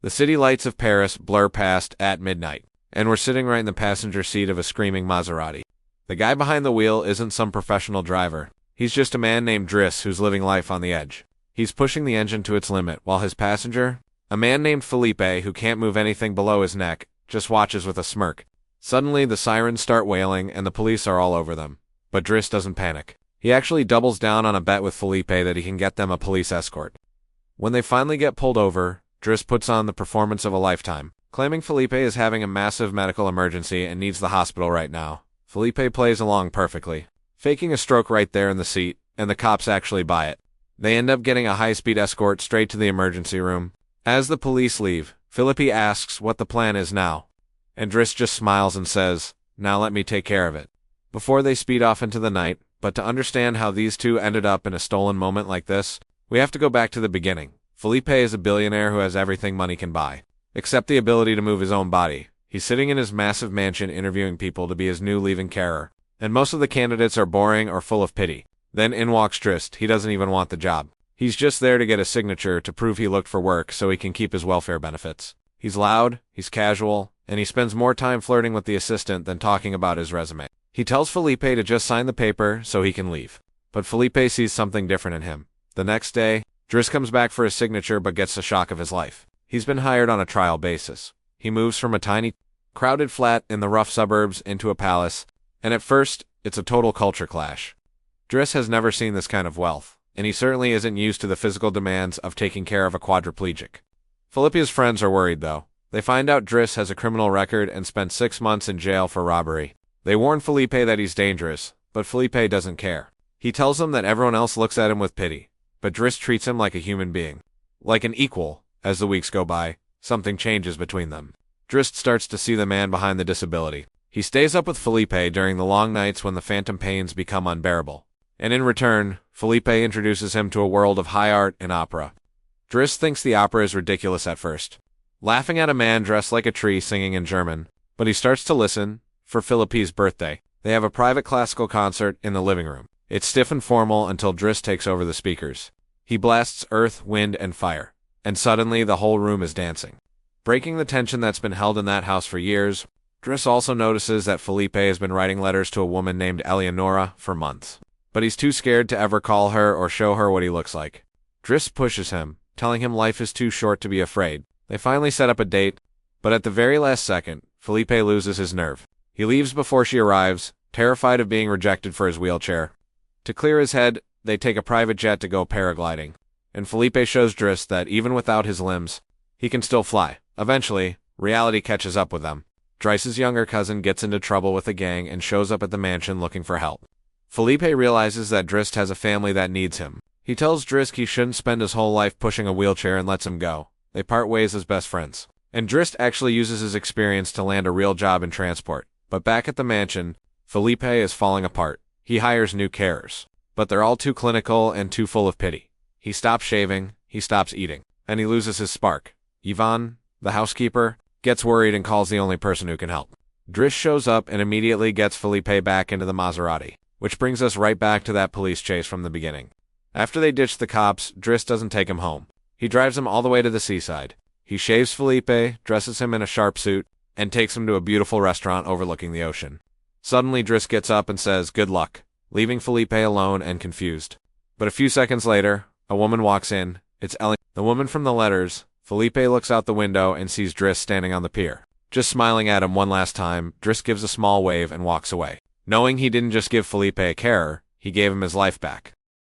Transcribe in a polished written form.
The city lights of Paris blur past at midnight, and we're sitting right in the passenger seat of a screaming Maserati. The guy behind the wheel isn't some professional driver. He's just a man named Driss who's living life on the edge. He's pushing the engine to its limit, while his passenger, a man named Philippe who can't move anything below his neck, just watches with a smirk. Suddenly, the sirens start wailing and the police are all over them. But Driss doesn't panic. He actually doubles down on a bet with Philippe that he can get them a police escort. When they finally get pulled over, Driss puts on the performance of a lifetime, claiming Philippe is having a massive medical emergency and needs the hospital right now. Philippe plays along perfectly, faking a stroke right there in the seat, and the cops actually buy it. They end up getting a high-speed escort straight to the emergency room. As the police leave, Philippe asks what the plan is now, and Driss just smiles and says, "Now let me take care of it." Before they speed off into the night, but to understand how these two ended up in a stolen moment like this, we have to go back to the beginning. Philippe is a billionaire who has everything money can buy, except the ability to move his own body. He's sitting in his massive mansion interviewing people to be his new leaving carer, and most of the candidates are boring or full of pity. Then in walks Driss. He doesn't even want the job. He's just there to get a signature to prove he looked for work so he can keep his welfare benefits. He's loud, he's casual, and he spends more time flirting with the assistant than talking about his resume. He tells Philippe to just sign the paper so he can leave. But Philippe sees something different in him. The next day, Driss comes back for his signature but gets the shock of his life. He's been hired on a trial basis. He moves from a tiny, crowded flat in the rough suburbs into a palace, and at first, it's a total culture clash. Driss has never seen this kind of wealth, and he certainly isn't used to the physical demands of taking care of a quadriplegic. Philippe's friends are worried, though. They find out Driss has a criminal record and spent 6 months in jail for robbery. They warn Philippe that he's dangerous, but Philippe doesn't care. He tells them that everyone else looks at him with pity, but Driss treats him like a human being. Like an equal. As the weeks go by, something changes between them. Driss starts to see the man behind the disability. He stays up with Philippe during the long nights when the phantom pains become unbearable. And in return, Philippe introduces him to a world of high art and opera. Driss thinks the opera is ridiculous at first, laughing at a man dressed like a tree singing in German, but he starts to listen. For Philippe's birthday, they have a private classical concert in the living room. It's stiff and formal until Driss takes over the speakers. He blasts earth, wind, and fire, and suddenly the whole room is dancing, breaking the tension that's been held in that house for years. Driss also notices that Philippe has been writing letters to a woman named Eleonora for months, but he's too scared to ever call her or show her what he looks like. Driss pushes him, telling him life is too short to be afraid. They finally set up a date, but at the very last second, Philippe loses his nerve. He leaves before she arrives, terrified of being rejected for his wheelchair. To clear his head, they take a private jet to go paragliding, and Philippe shows Driss that even without his limbs, he can still fly. Eventually, reality catches up with them. Driss's younger cousin gets into trouble with a gang and shows up at the mansion looking for help. Philippe realizes that Driss has a family that needs him. He tells Driss he shouldn't spend his whole life pushing a wheelchair and lets him go. They part ways as best friends. And Driss actually uses his experience to land a real job in transport. But back at the mansion, Philippe is falling apart. He hires new carers, but they're all too clinical and too full of pity. He stops shaving, he stops eating, and he loses his spark. Yvonne, the housekeeper, gets worried and calls the only person who can help. Driss shows up and immediately gets Philippe back into the Maserati, which brings us right back to that police chase from the beginning. After they ditch the cops, Driss doesn't take him home. He drives him all the way to the seaside. He shaves Philippe, dresses him in a sharp suit, and takes him to a beautiful restaurant overlooking the ocean. Suddenly, Driss gets up and says, "Good luck," leaving Philippe alone and confused. But a few seconds later, a woman walks in. It's Ellie, the woman from the letters. Philippe looks out the window and sees Driss standing on the pier. Just smiling at him one last time, Driss gives a small wave and walks away. Knowing he didn't just give Philippe a carer, he gave him his life back.